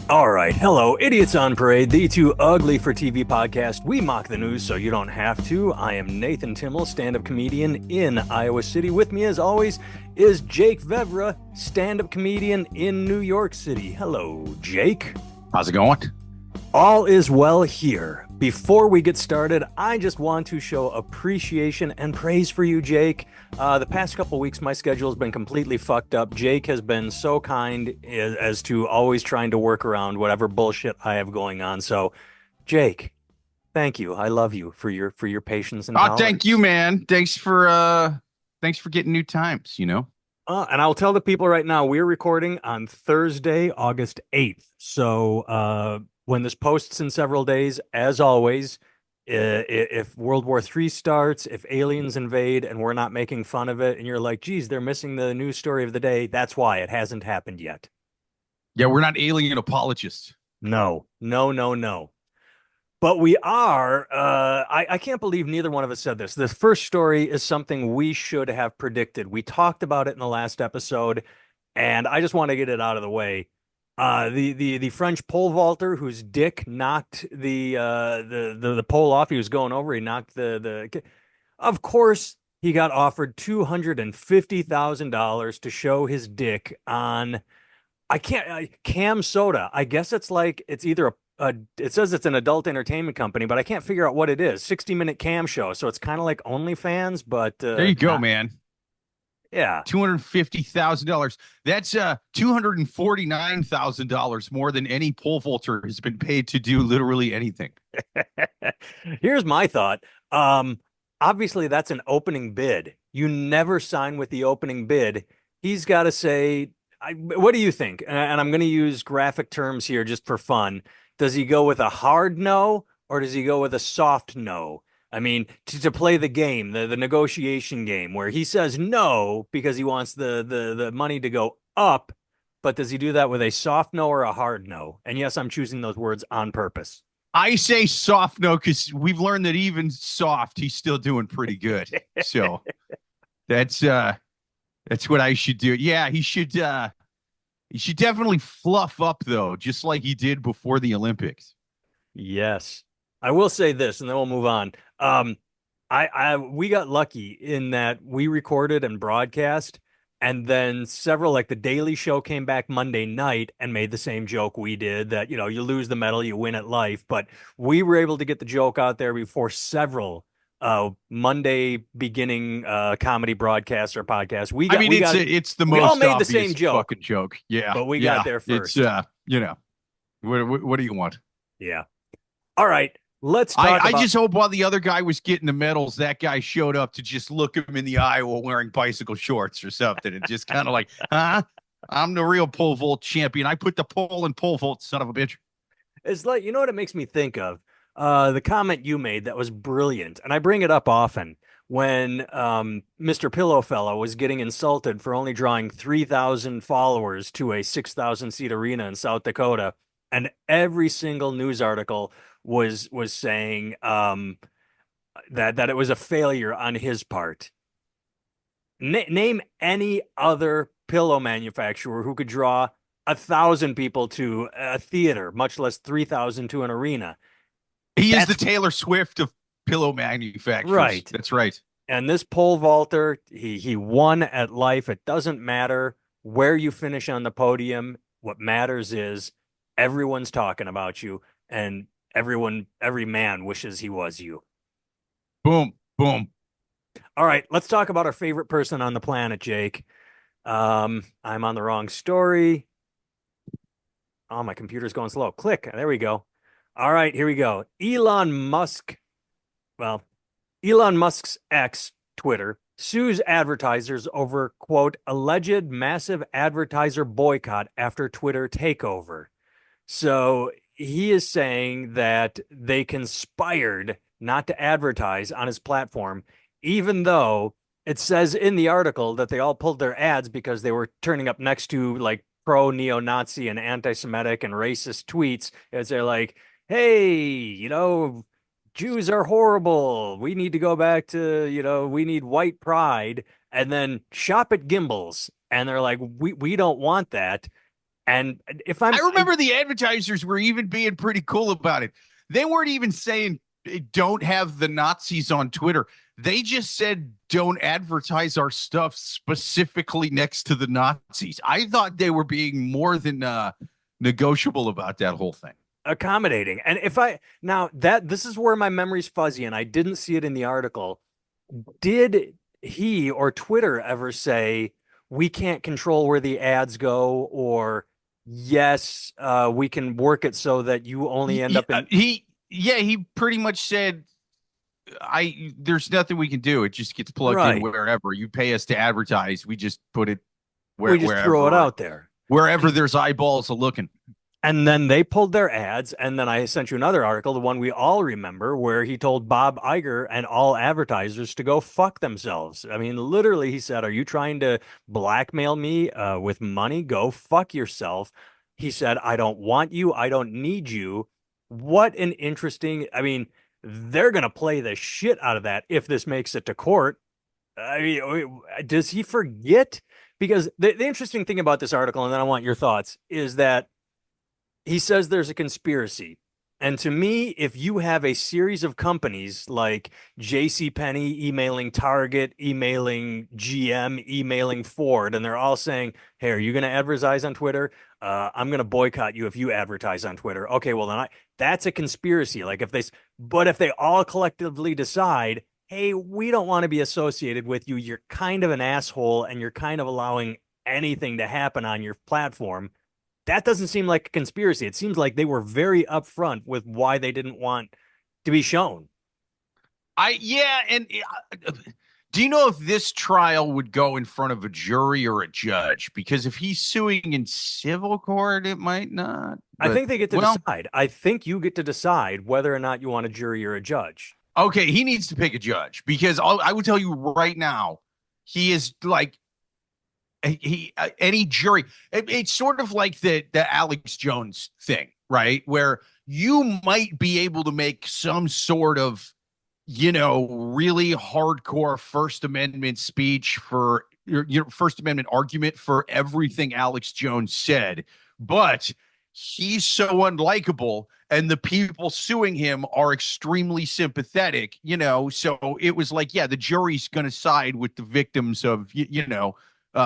All right. Hello, Idiots on Parade, the too ugly for TV podcast. We mock the news so you don't have to. I am Nathan Timmel, stand-up comedian in Iowa City. With me, as always, is Jake Vevra, stand-up comedian in New York City. Hello, Jake. How's it going? All is well here. Before we get started, I just want to show appreciation and praise for you, Jake. The past couple weeks, my schedule has been completely fucked up. Jake has been so kind as to always trying to work around whatever bullshit I have going on. So, Jake, thank you. I love you for your patience and Oh, thank you, tolerance. man. Thanks for getting new times, And I'll tell the people right now, we're recording on Thursday, August 8th. So when this posts in several days, as always, if World War III starts, if aliens invade and we're not making fun of it, and you're like, geez, they're missing the news story of the day, that's why it hasn't happened yet. Yeah, we're not alien apologists. No, no, no, no. But we are, I can't believe neither one of us said this. This first story is something we should have predicted. We talked about it in the last episode, and I just want to get it out of the way. The French pole vaulter whose dick knocked the pole off. He was going over. He knocked the. Of course, he got offered $250,000 to show his dick on. I can't. Cam Soda. I guess it's either it says it's an adult entertainment company, but I can't figure out what it is. 60-minute cam show. So it's kind of like OnlyFans, but There you go, not. man. Yeah. $250,000. That's $249,000 more than any pole vaulter has been paid to do literally anything. Here's my thought. Obviously, that's an opening bid. You never sign with the opening bid. He's got to say, what do you think? And I'm going to use graphic terms here just for fun. Does he go with a hard no or does he go with a soft no? I mean, to play the game, the negotiation game, where he says no because he wants the money to go up, but does he do that with a soft no or a hard no? And yes, I'm choosing those words on purpose. I say soft no because we've learned that even soft, he's still doing pretty good. So that's what I should do. Yeah, he should definitely fluff up though, just like he did before the Olympics. Yes. I will say this, and then we'll move on. We got lucky in that we recorded and broadcast, and then several, like the Daily Show, came back Monday night and made the same joke we did that, you lose the medal, you win at life. But we were able to get the joke out there before several Monday beginning comedy broadcasts or podcasts. I mean, it's the We all most made the same obvious joke, fucking joke. Yeah, but we got yeah. there It's first. what do you want? Yeah. All right. Let's I talk I about. just hope while the other guy was getting the medals, that guy showed up to just look him in the eye while wearing bicycle shorts or something, and just kind of like, huh? I'm the real pole vault champion. I put the pole in pole vault, son of a bitch. It's like, what it makes me think of? The comment you made that was brilliant, and I bring it up often when Mr. Pillowfellow was getting insulted for only drawing 3,000 followers to a 6,000 seat arena in South Dakota, and every single news article was saying that it was a failure on his part. Name any other pillow manufacturer who could draw 1,000 people to a theater, much less 3,000 to an arena. He is the That's Taylor Swift of pillow manufacturers. right. That's right. And this pole vaulter, he won at life. It doesn't matter where you finish on the podium. What matters is everyone's talking about you, and every man wishes he was you. Boom, boom. All right, let's talk about our favorite person on the planet, Jake. I'm on the wrong story. Oh, my computer's going slow. Click. There we go. All right, here we go. Well, Elon Musk's ex, Twitter, sues advertisers over, quote, alleged massive advertiser boycott after Twitter takeover. So he is saying that they conspired not to advertise on his platform, even though it says in the article that they all pulled their ads because they were turning up next to like pro neo-Nazi and anti-Semitic and racist tweets. As they're like, hey, Jews are horrible. We need to go back to, we need white pride. And then shop at Gimbals. And they're like, we don't want that. And if I'm, I remember the advertisers were even being pretty cool about it. They weren't even saying don't have the Nazis on Twitter. They just said don't advertise our stuff specifically next to the Nazis. I thought they were being more than negotiable about that whole thing. accommodating. And if I now that this is where my memory's fuzzy and I didn't see it in the article. Did he or Twitter ever say we can't control where the ads go, or yes, we can work it so that you only end up in He pretty much said I there's nothing we can do. It just gets plugged in right. wherever. You pay us to advertise. We just put it We just throw it out there. wherever And there's eyeballs a looking. And then they pulled their ads. And then I sent you another article, the one we all remember, where he told Bob Iger and all advertisers to go fuck themselves. I mean, literally, he said, "Are you trying to blackmail me with money? Go fuck yourself." He said, "I don't want you. I don't need you." What an interesting, I mean, they're going to play the shit out of that if this makes it to court. I mean, does he forget? Because the interesting thing about this article, and then I want your thoughts, is that he says there's a conspiracy. And to me, if you have a series of companies like J.C. Penney emailing Target, emailing GM, emailing Ford, and they're all saying, "Hey, are you going to advertise on Twitter? I'm going to boycott you if you advertise on Twitter." Okay, well that's a conspiracy. Like but if they all collectively decide, "Hey, we don't want to be associated with you. You're kind of an asshole, and you're kind of allowing anything to happen on your platform." That doesn't seem like a conspiracy. It seems like they were very upfront with why they didn't want to be shown. And do you know if this trial would go in front of a jury or a judge? Because if he's suing in civil court, it might not. I But think they get to well, decide. I think you get to decide whether or not you want a jury or a judge. okay, he needs to pick a judge because I would tell you right now, he is like he any jury. It's sort of like the Alex Jones thing, right? Where you might be able to make some sort of really hardcore First Amendment speech for your First Amendment argument for everything Alex Jones said, but he's so unlikable and the people suing him are extremely sympathetic, so it was like, yeah, the jury's going to side with the victims of,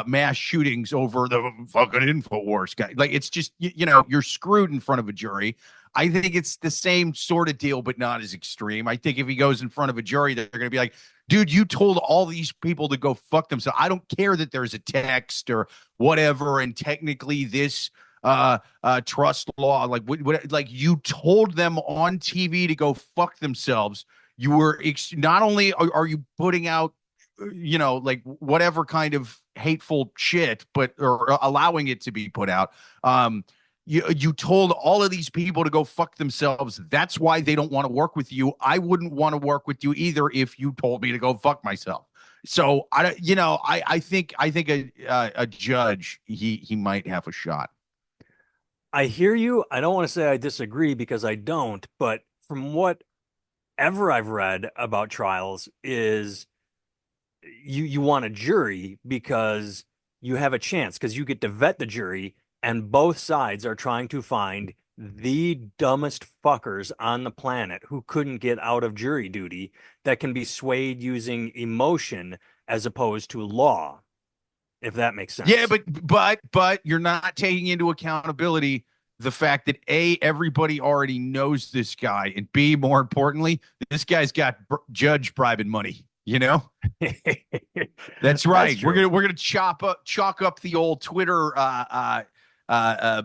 mass shootings over the fucking InfoWars guy. Like, it's just, you're screwed in front of a jury. I think it's the same sort of deal, but not as extreme. I think if he goes in front of a jury, they're going to be like, dude, you told all these people to go fuck themselves. I don't care that there's a text or whatever. And technically this trust law, like you told them on TV to go fuck themselves. You were not only are you putting out, like whatever kind of hateful shit, but or allowing it to be put out. You told all of these people to go fuck themselves. That's why they don't want to work with you. I wouldn't want to work with you either if you told me to go fuck myself. So I think a judge he might have a shot. I hear you. I don't want to say I disagree because I don't, but from whatever I've read about trials is you want a jury because you have a chance because you get to vet the jury and both sides are trying to find the dumbest fuckers on the planet who couldn't get out of jury duty that can be swayed using emotion as opposed to law, if that makes Yeah, sense. but you're not taking into accountability the fact that A, everybody already knows this guy, and B, more importantly, this guy's got judge bribing money. That's That's right. true. We're gonna chalk up the old Twitter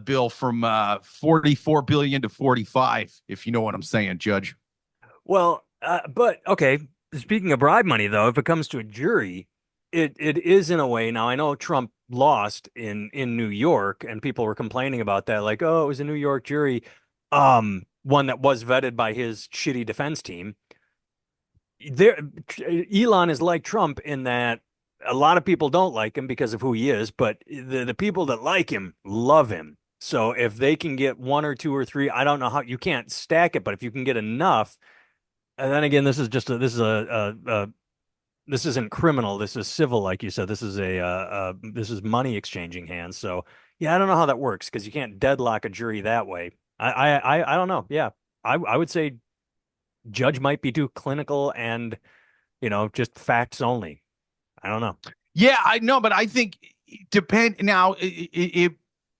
bill from 44 billion to 45, if you know what I'm saying, Judge. Well, but okay. Speaking of bribe money, though, if it comes to a jury, it is in a way. Now I know Trump lost in New York, and people were complaining about that, like, oh, it was a New York jury, one that was vetted by his shitty defense team. There, Elon is like Trump in that a lot of people don't like him because of who he is, but the people that like him love him. So if they can get one or two or three, I don't know how you can't stack it, but if you can get enough, and then again, this isn't criminal. This is civil, like you said. This is this is money exchanging hands. So Yeah, I don't know how that works because you can't deadlock a jury that way. I don't know. Yeah, I would say judge might be too clinical and just facts only. I don't know. Yeah, I know, but I think it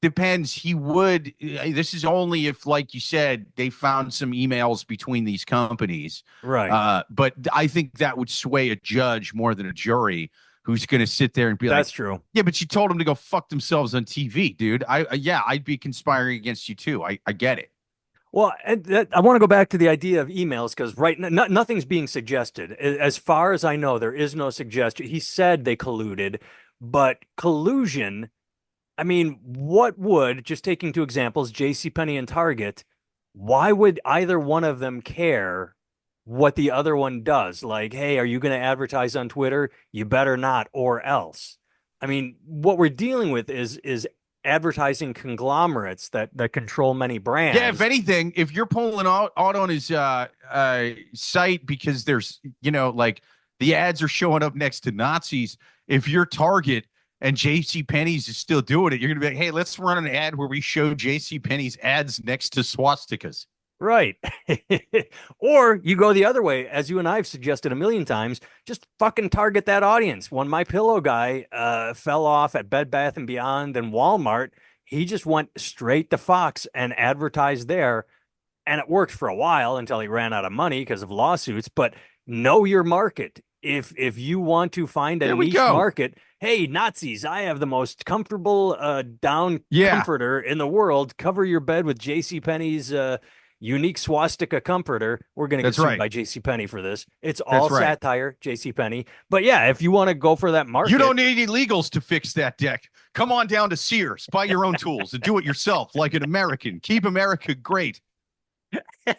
depends. He would. This is only if, like you said, they found some emails between these companies. Right. But I think that would sway a judge more than a jury who's going to sit there and be like, That's true. "Yeah, but you told them to go fuck themselves on TV, dude." Yeah, I'd be conspiring against you too. I get it. Well, I want to go back to the idea of emails because nothing's being suggested. As far as I know, there is no suggestion. He said they colluded, but collusion, I mean, what would, just taking two examples, JCPenney and Target, why would either one of them care what the other one does? Like, hey, are you going to advertise on Twitter? You better not, or else. I mean, what we're dealing with is advertising conglomerates that control many Yeah, if brands. anything, if you're pulling out on his site because there's, like the ads are showing up next to Nazis, if you're Target and JC Penney's is still doing it, you're going to be like, hey, let's run an ad where we show JC Penney's ads next to swastikas. Right. Or you go the other way, as you and I've suggested a million times, just fucking target that audience. When my pillow guy fell off at Bed Bath and Beyond and Walmart, he just went straight to Fox and advertised there. And it worked for a while until he ran out of money because of lawsuits. But know your market. If you want to find a There we niche go. market, hey, Nazis, I have the most comfortable down Yeah, comforter in the world. Cover your bed with J.C. Penney's unique swastika comforter. We're going to get that's sued right. by J.C. Penney for this. It's all That's right. satire, J.C. Penney. But yeah, if you want to go for that You market, don't need any legals to fix that deck. Come on down to Sears, buy your own tools, and do it yourself like an American. Keep America great. Tired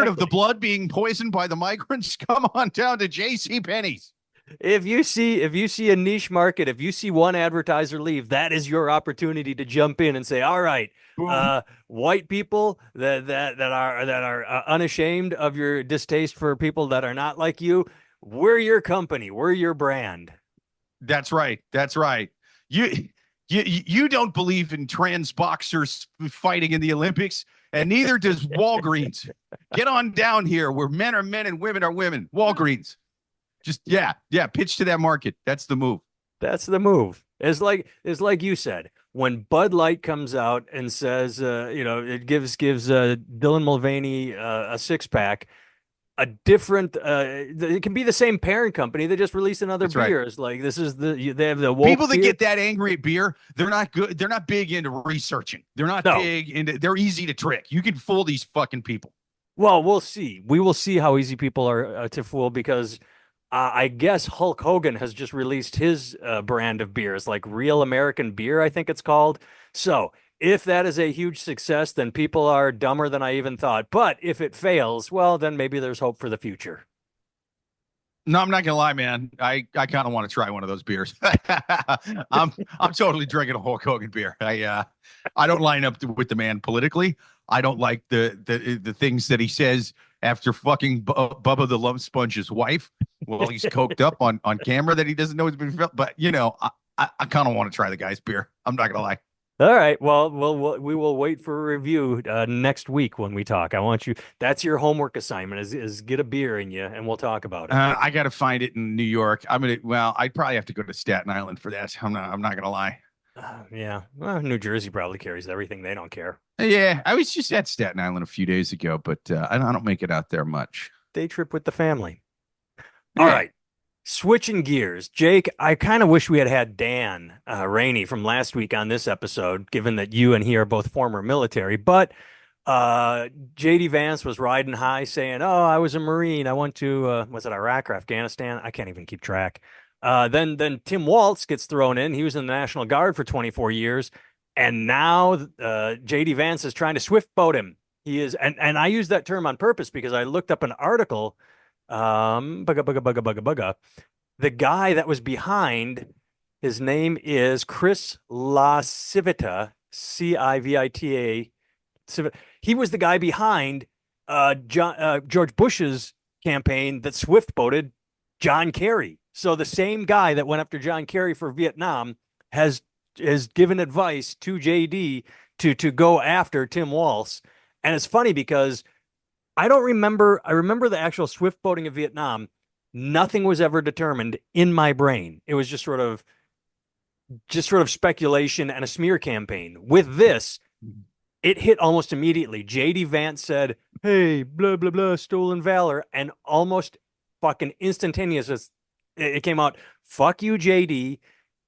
of the exactly. blood being poisoned by the migrants? Come on down to J.C. Penney's. If you see a niche market, if you see one advertiser leave, that is your opportunity to jump in and say, "All right, Boom. white people that are unashamed of your distaste for people that are not like you, we're your company, we're your brand." That's right. That's right. You you don't believe in trans boxers fighting in the Olympics, and neither does Walgreens. Get on down here where men are men and women are women. Walgreens. Just yeah, pitch to that market. That's the move. That's the move. It's like you said, when Bud Light comes out and says, it gives Dylan Mulvaney a six pack. A different it can be the same parent company. They just released another That's right. beer. It's like this is they have the People woke that beer. get that angry at beer, they're not good. They're not big into researching. They're not No. big into. They're easy to trick. You can fool these fucking people. Well, we'll see. We will see how easy people are to fool because I guess Hulk Hogan has just released his brand of beers, like Real American Beer, I think it's called. So if that is a huge success, then people are dumber than I even thought. But if it fails, well, then maybe there's hope for the future. No, I'm not gonna lie, man. I kind of want to try one of those beers. I'm totally drinking a Hulk Hogan beer. I don't line up with the man politically. I don't like the things that he says after fucking Bubba the Love Sponge's wife. Well, he's coked up on camera that he doesn't know he's been. But I kind of want to try the guy's beer. I'm not gonna lie. All right. Well, we will wait for a review next week when we talk. I want you. That's your homework assignment is get a beer in you, and we'll talk about it. I got to find it in New York. Well, I'd probably have to go to Staten Island for that. I'm not gonna lie. Yeah. Well, New Jersey probably carries everything. They don't care. Yeah, I was just at Staten Island a few days ago, but I don't make it out there much. Day trip with the family. All Yeah. right. Switching gears, Jake, I kind of wish we had Dan Rainey from last week on this episode, given that you and he are both former military. But JD Vance was riding high saying, "Oh, I was a Marine. I went to was it Iraq or Afghanistan? I can't even keep track." Then Tim Walz gets thrown in. He was in the National Guard for 24 years, and now JD Vance is trying to swift boat him. He is, and I use that term on purpose because I looked up an article. Bugga bugga bugga bugga bugga. The guy that was behind, his name is Chris La Civita, Civita. He was the guy behind George Bush's campaign that swift boated John Kerry. So the same guy that went after John Kerry for Vietnam has has given advice to JD to go after Tim Walz. And it's funny because I don't remember. I remember the actual swift boating of Vietnam. Nothing was ever determined in my brain. It was just sort of speculation and a smear campaign. With this, it hit almost immediately. JD Vance said, "Hey, blah blah blah, stolen valor," and almost fucking instantaneous. It came out. Fuck you, JD.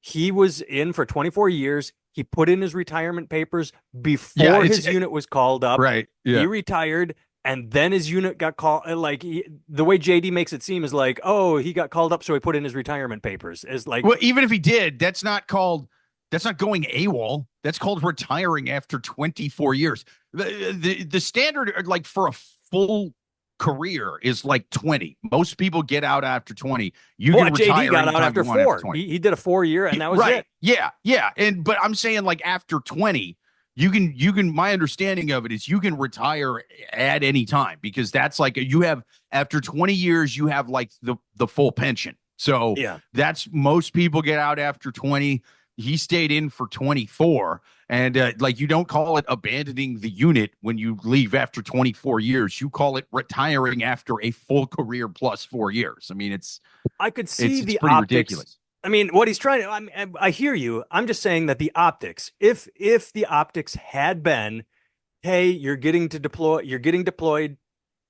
He was in for 24 years. He put in his retirement papers Yeah, before his unit was called up. right. He Yeah. retired, and then his unit got called. The way JD makes it seem is like, oh, he got called up, so he put in his retirement papers. Is like, Well, even if he did, that's not going AWOL. That's called retiring after 24 years. The standard like for a full career is like 20. Most people get out after 20. You well, can JD retire got out anytime after you want after 4. 20. He did a 4 year, and that was Right. it. Yeah. Yeah. But I'm saying like after 20, you can my understanding of it is you can retire at any time because that's like you have after 20 years, you have like the full pension. So Yeah. that's most people get out after 20. He stayed in for 24. And like you don't call it abandoning the unit when you leave after 24 years. You call it retiring after a full career plus 4 years. I mean, I could see it's the pretty optics. ridiculous. I mean, what he's trying to, I hear you. I'm just saying that the optics, if the optics had been, hey, you're getting deployed.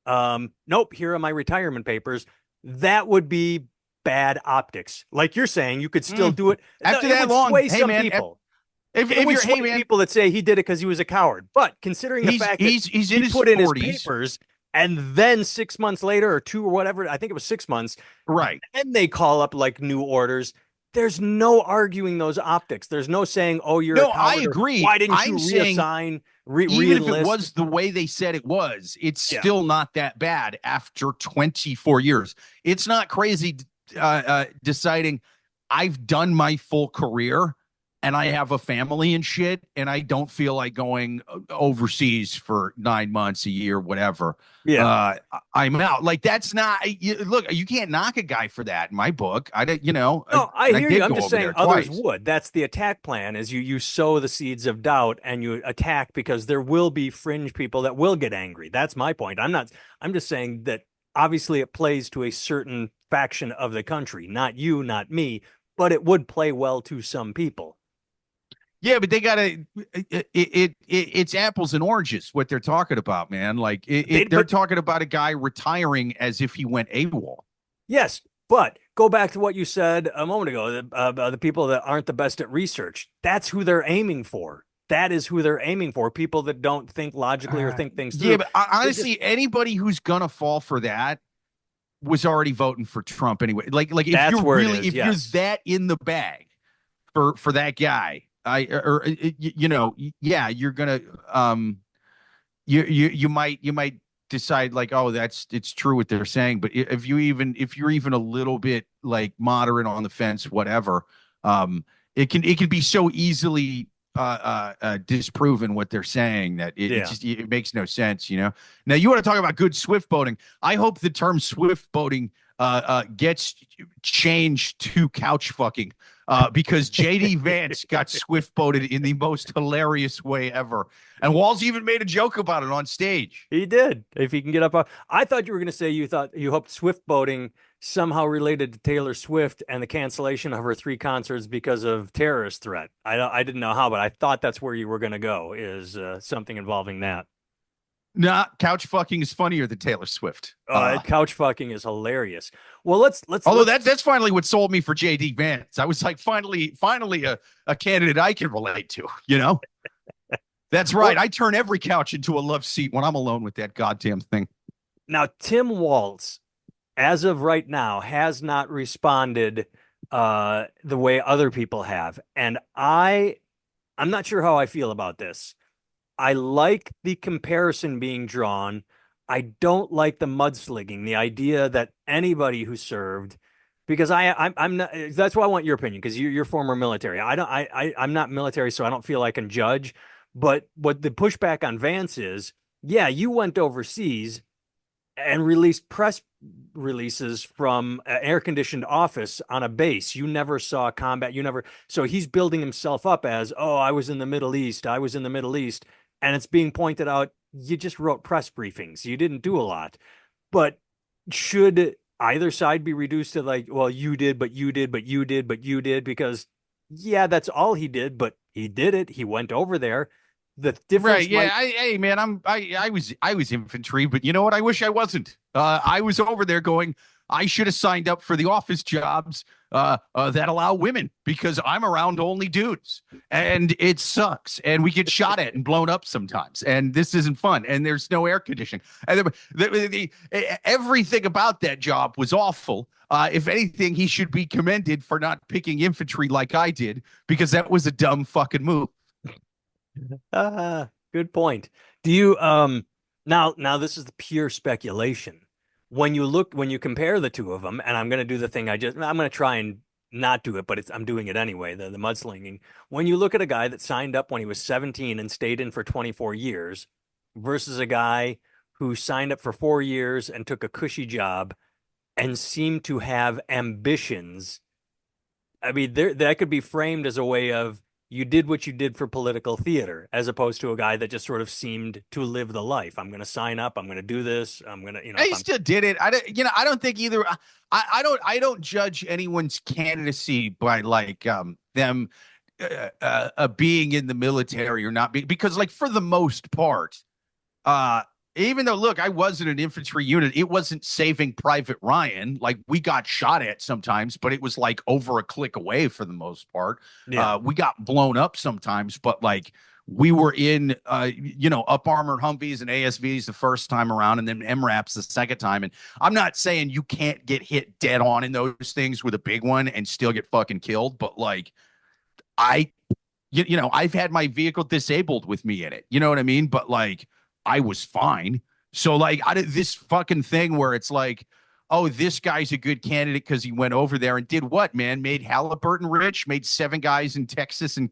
Nope, here are my retirement papers. That would be bad optics. Like you're saying, you could still do it. After It that would long, sway hey some man, people. It if would you're sway hey man, people that say he did it because he was a coward. But considering the he's fact that he's he's in he his put in his 40s. papers and then 6 months later or 2 or whatever, I think it was 6 months, Right. then they call up like new orders. There's no arguing those optics. There's no saying, "Oh, you're a No, I coward," or agree. "Why didn't you I'm saying reassign, even if it reenlist?" was the way they said it was, it's Yeah, still not that bad after 24 years. It's not crazy deciding I've done my full career and I have a family and shit, and I don't feel like going overseas for 9 months, a year, whatever. yeah. I'm out. Like that's not look. You can't knock a guy for that in my book. I did, No, I and I hear you. did I'm go just over saying there others twice. would. That's the attack plan is you sow the seeds of doubt and you attack because there will be fringe people that will get angry. That's my point. I'm just saying that obviously it plays to a certain faction of the country, not you, not me, but it would play well to some people. Yeah, but they gotta it's apples and oranges what they're talking about, man. Like they're But talking about a guy retiring as if he went AWOL. yes, but go back to what you said a moment ago. The people that aren't the best at research, that's who they're aiming for. That is who they're aiming for. People that don't think logically or think things Yeah, through. but They just honestly, anybody who's gonna fall for that was already voting for Trump anyway. Like if that's you're where it really is. if you're Yes. that in the bag for that guy, yeah, you're gonna you might decide like, oh, it's true what they're saying. But if you're even a little bit like moderate on the fence, whatever, it can be so easily disproven what they're saying that Yeah. it makes no sense. Now you want to talk about good swift boating. I hope the term swift boating gets changed to couch fucking because JD Vance got swift boated in the most hilarious way ever. And Walz even made a joke about it on stage. He did. If he can get up, I thought you were going to say you hoped swift boating somehow related to Taylor Swift and the cancellation of her 3 concerts because of terrorist threat. I didn't know how, but I thought that's where you were going to go is something involving that. Nah, couch fucking is funnier than Taylor Swift. Couch fucking is hilarious. Well, Although let's that's finally what sold me for JD Vance. I was like, finally a candidate I can relate to. That's right. well, I turn every couch into a love seat when I'm alone with that goddamn thing. now Tim Walz, as of right now, has not responded the way other people have, and I'm not sure how I feel about this. I like the comparison being drawn. I don't like the mudslinging, the idea that anybody who served, because I'm not. That's why I want your opinion because you're former military. I don't. I'm not military, so I don't feel I can judge. But what the pushback on Vance is, yeah, you went overseas and released press releases from an air-conditioned office on a base. You never saw combat. You never. So he's building himself up as, oh, I was in the Middle East. I was in the Middle East. And it's being pointed out, you just wrote press briefings. You didn't do a lot. But should either side be reduced to like, well, you did, but you did, but you did, but you did? Because yeah, that's all he did, but he did it. He went over there. The Right. difference Yeah. might, Hey man, I was infantry, but you know what? I wish I wasn't. I was over there going, I should have signed up for the office jobs that allow women because I'm around only dudes and it sucks. And we get shot at and blown up sometimes. And this isn't fun. And there's no air conditioning. And everything about that job was awful. If anything, he should be commended for not picking infantry like I did because that was a dumb fucking move. good point. Do you now this is the pure speculation. When you compare the two of them, and I'm gonna do the thing I'm gonna try and not do it, but I'm doing it anyway, the mudslinging. When you look at a guy that signed up when he was 17 and stayed in for 24 years versus a guy who signed up for 4 years and took a cushy job and seemed to have ambitions. I mean, that could be framed as a way of you did what you did for political theater, as opposed to a guy that just sort of seemed to live the life. I'm going to sign up. I'm going to do this. I'm going to, I if I'm, still did it. I don't think either. I don't judge anyone's candidacy by like them being in the military or not being, because like for the most part, uh, even though look, I was in an infantry unit, it wasn't Saving Private Ryan. Like we got shot at sometimes, but it was like over a click away for the most part. yeah, We got blown up sometimes, but like we were in up armored Humvees and ASVs the first time around and then MRAPs the second time. And I'm not saying you can't get hit dead on in those things with a big one and still get fucking killed, but like I I've had my vehicle disabled with me in it. You know what I mean? But like I was fine. So like I did this fucking thing where it's like, oh, this guy's a good candidate because he went over there and did what, man? Made Halliburton rich, made 7 guys in Texas and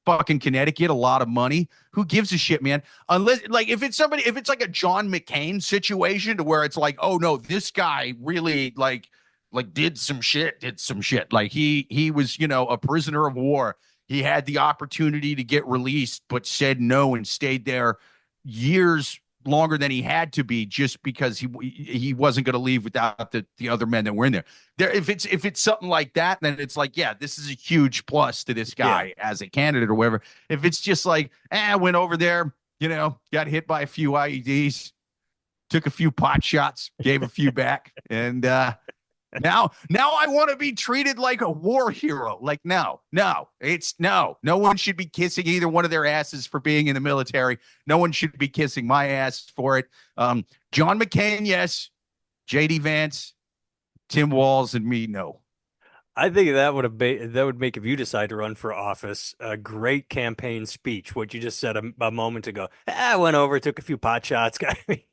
fucking Connecticut a lot of money. Who gives a shit, man? Unless like if it's like a John McCain situation to where it's like, oh no, this guy really like did some shit. Like he was, a prisoner of war. He had the opportunity to get released, but said no and stayed there years longer than he had to be just because he wasn't going to leave without the other men that were in there. If it's something like that, then it's like, yeah, this is a huge plus to this yeah. guy as a candidate or whatever. If it's just like, went over there, got hit by a few IEDs, took a few pot shots, gave a few back, and now I want to be treated like a war hero. Like, no one should be kissing either one of their asses for being in the military. No one should be kissing my ass for it. John McCain, yes. JD Vance, Tim Walz, and me, no. I think that would make, if you decide to run for office, a great campaign speech. What you just said a moment ago. I went over, took a few pot shots, got me.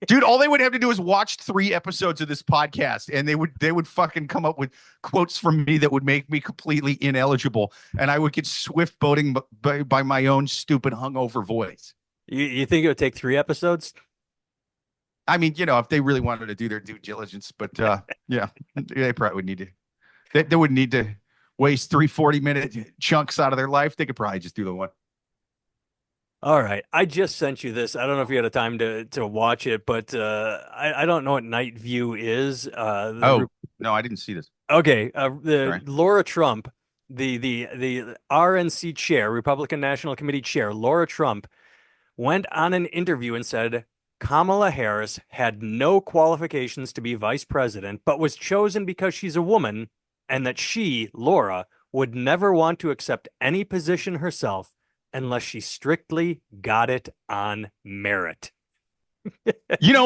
Dude, all they would have to do is watch 3 episodes of this podcast and they would fucking come up with quotes from me that would make me completely ineligible and I would get swift boating by my own stupid hungover voice. You think it would take 3 episodes? I mean, if they really wanted to do their due diligence, but yeah, they probably would need to. They would need to waste 3 40-minute chunks out of their life. They could probably just do the one. All right. I just sent you this. I don't know if you had a time to watch it, but I don't know what Night View is. Oh, no, I didn't see this. Okay. The Right. Laura Trump, the RNC chair, Republican National Committee chair, Laura Trump, went on an interview and said Kamala Harris had no qualifications to be vice president, but was chosen because she's a woman and that she, Laura, would never want to accept any position herself unless she strictly got it on merit.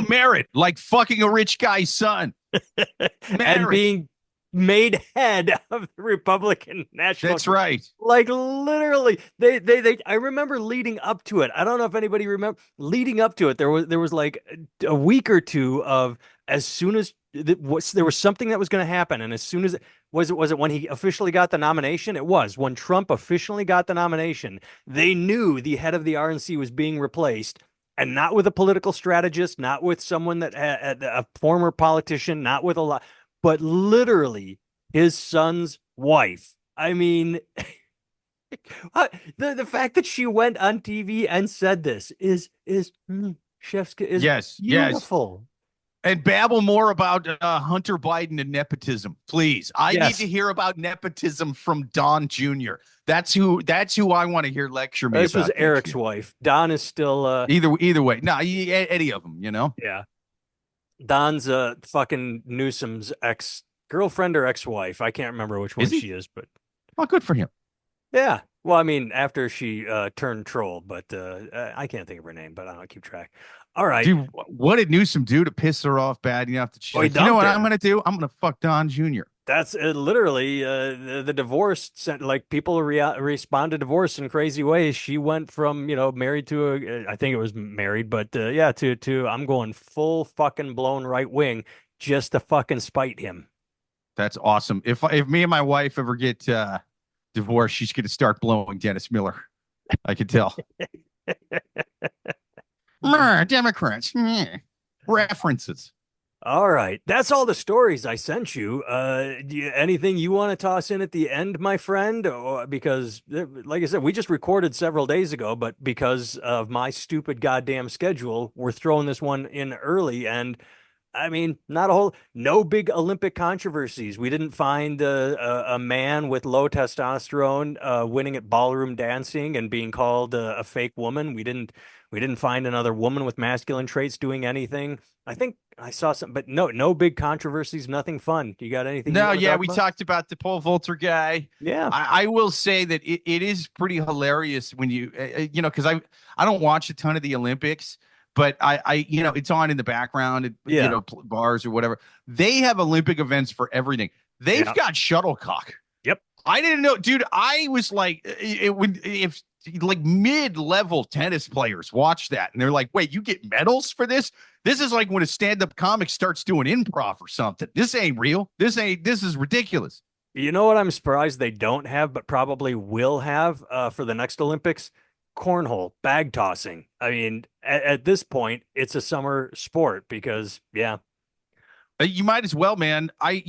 Merit, like fucking a rich guy's son. And Merit. being made head of the Republican National. That's right. Like literally, they. I remember leading up to it. I don't know if anybody remember leading up to it. There was like a week or two of as soon as there was something that was going to happen, and as soon as was it when he officially got the nomination? It was when Trump officially got the nomination. They knew the head of the RNC was being replaced. and not with a political strategist, not with someone that a former politician, not with a lot, but literally his son's wife. I mean, the fact that she went on TV and said this chef's is Yes, yes. beautiful. And babble more about Hunter Biden and nepotism, please. I need to Yes, hear about nepotism from Don Jr. That's who I want to hear lecture me this was about that Eric's shit. wife. Don is still Either way, no, any of them, yeah. Don's fucking Newsom's ex girlfriend or ex wife. I can't remember which one Is he? she is, but Oh, good for him. yeah. Well, I mean, after she turned troll, but I can't think of her name, but I don't keep track. All right. Dude, what did Newsom do to piss her off bad enough that she's Oh, he like, you know dumped what I'm her. gonna do? I'm gonna fuck Don Jr. That's literally the divorce sent like people respond to divorce in crazy ways. She went from, married to I think it was married, but yeah, to I'm going full fucking blown right wing just to fucking spite him. That's awesome. If me and my wife ever get divorced, she's gonna start blowing Dennis Miller. I can tell. Democrats. References. All right. That's all the stories I sent you. Anything you want to toss in at the end, my friend? Or because, like I said, we just recorded several days ago, but because of my stupid goddamn schedule, we're throwing this one in early. And I mean, no big Olympic controversies. We didn't find a man with low testosterone winning at ballroom dancing and being called a fake woman. We didn't find another woman with masculine traits doing anything. I think I saw some, but no big controversies, nothing fun. You got anything you No, want to yeah, talk we about? talked about the pole vaulter guy. Yeah, I will say that it is pretty hilarious when because I don't watch a ton of the Olympics, but it's on in the background at yeah, bars or whatever. They have Olympic events for everything. They've yeah. got shuttlecock. Yep. I didn't know, dude. I was like, if like mid-level tennis players watch that and they're like, wait, you get medals for this? This is like when a stand-up comic starts doing improv or something. This ain't real. This is ridiculous. You know what I'm surprised they don't have, but probably will have for the next Olympics? Cornhole, bag tossing. I mean, at this point, it's a summer sport because, yeah, You might as well, man. I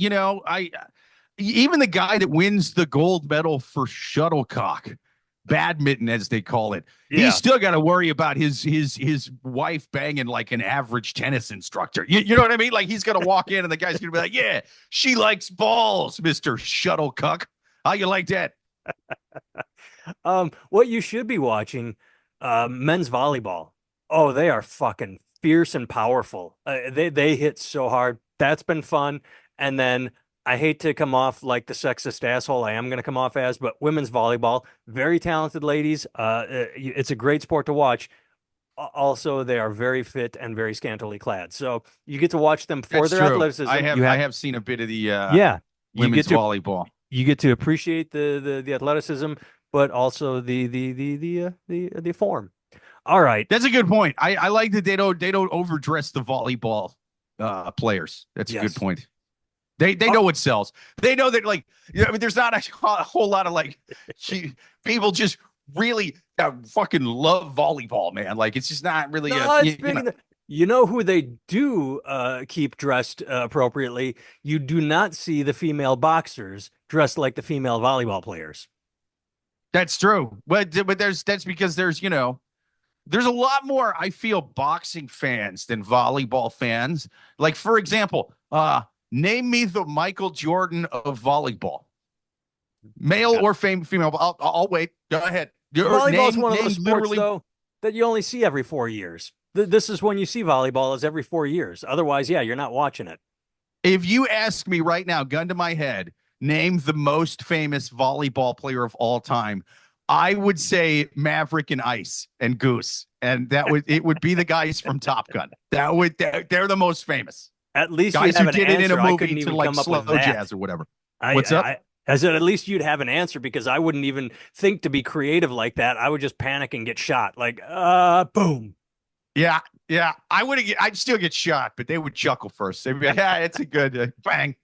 even the guy that wins the gold medal for shuttlecock, badminton as they call it, he's yeah. still got to worry about his wife banging like an average tennis instructor. You know what I mean? Like he's gonna walk in and the guy's gonna be like, "Yeah, she likes balls, Mister Shuttlecock. How you like that?" What you should be watching, men's volleyball. Oh, they are fucking fierce and powerful. They hit so hard. That's been fun. And then I hate to come off like the sexist asshole I am going to come off as, but women's volleyball, very talented ladies. It's a great sport to watch. Also, they are very fit and very scantily clad. So you get to watch them for That's their true. athleticism. I have seen a bit of the Yeah, you women's get to volleyball. appreciate the athleticism, but also the form. All right. That's a good point. I like that they don't overdress the volleyball players. That's a good Yes. point. They know what sells. They know that I mean, there's not a whole lot of people just really fucking love volleyball, man. Like it's just not really No, it's big. You know who they do keep dressed appropriately? You do not see the female boxers dressed like the female volleyball players. that's true. But that's because there's a lot more, I feel, boxing fans than volleyball fans. Like, for example, name me the Michael Jordan of volleyball, male Yeah. or female. I'll wait. Go ahead. Volleyball is one of Name those sports, literally. though, that you only see every 4 years. This is when you see volleyball is every 4 years. Otherwise, yeah, you're not watching it. If you ask me right now, gun to my head, name the most famous volleyball player of all time, I would say Maverick and Ice and Goose, and it would be the guys from Top Gun. They're the most famous At least you'd guys have who an did it in a answer. I movie couldn't to even like come up slow with that. jazz or whatever. I, What's up? I said, at least you'd have an answer because I wouldn't even think to be creative like that. I would just panic and get shot. Like, boom. Yeah, yeah. I'd still get shot, but they would chuckle first. They'd be like, "Yeah, it's a good bang."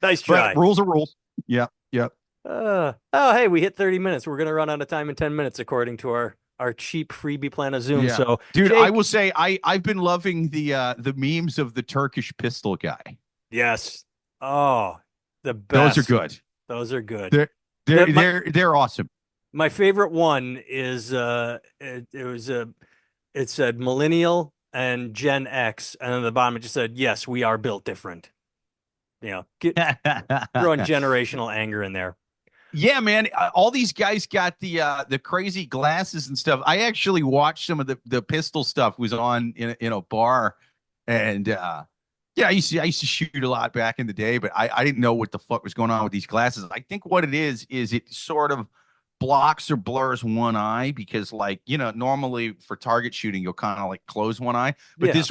Nice But try. rules are rules. Yeah, yeah. Oh, hey, we hit 30 minutes. We're going to run out of time in 10 minutes, according to our our cheap freebie plan of Zoom. Yeah. So, Dude, I Jake, will say I've been loving the memes of the Turkish pistol guy. yes. Oh, the Those are best. good. Those are good. They're The, they're my they're they're awesome. my favorite one is it was it said millennial and Gen X, and then the bottom it just said, "Yes, we are built different." Get throwing generational anger in there. Yeah, man. All these guys got the crazy glasses and stuff. I actually watched some of the pistol stuff was on in a bar, and yeah, I used to shoot a lot back in the day, but I didn't know what the fuck was going on with these glasses. I think what it is it sort of blocks or blurs one eye because like normally for target shooting you'll kind of like close one eye, but Yeah,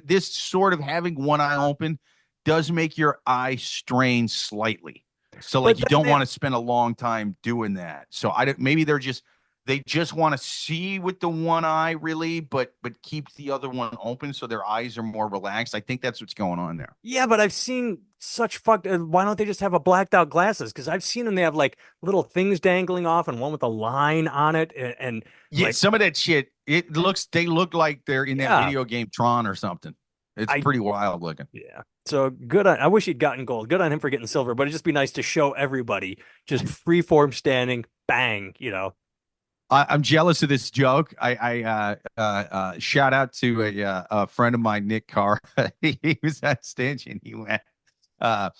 this sort of having one eye open does make your eye strain slightly. So like but you then don't want to spend a long time doing that. So I don't maybe they just want to see with the one eye really, but keep the other one open so their eyes are more relaxed. I think that's what's going on there. yeah, but I've seen such fucked. Why don't they just have a blacked out glasses? Because I've seen them. They have like little things dangling off, and one with a line on it, and Yeah, like some of that shit, they look like they're in that yeah, video game Tron or something. It's I pretty wild looking. yeah. So good on. I wish he'd gotten gold. Good on him for getting silver. But it'd just be nice to show everybody just free form standing, bang. I'm jealous of this joke. I shout out to a friend of mine, Nick Carr. He was at stage and he went, uh,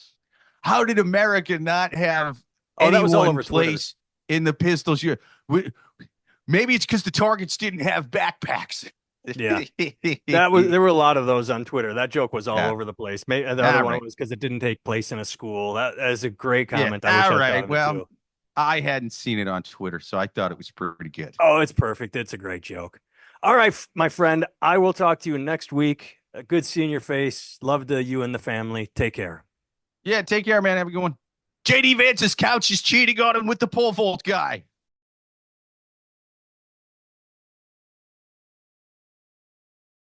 "How did America not have Oh, that any was all one over Twitter. place in the pistols? Maybe it's because the targets didn't have backpacks." Yeah. That was there were a lot of those on Twitter. That joke was all Yeah. over the place. Maybe the other All one right. was because it didn't take place in a school. That is a great Yeah. comment. I wish All I'd thought right. of it Well, too. I hadn't seen it on Twitter, so I thought it was pretty good. Oh, it's perfect. It's a great joke. All right, my friend. I will talk to you next week. Good seeing your face. Love to you and the family. Take care. Yeah. Take care, man. Have a good one. JD Vance's couch is cheating on him with the pole vault guy.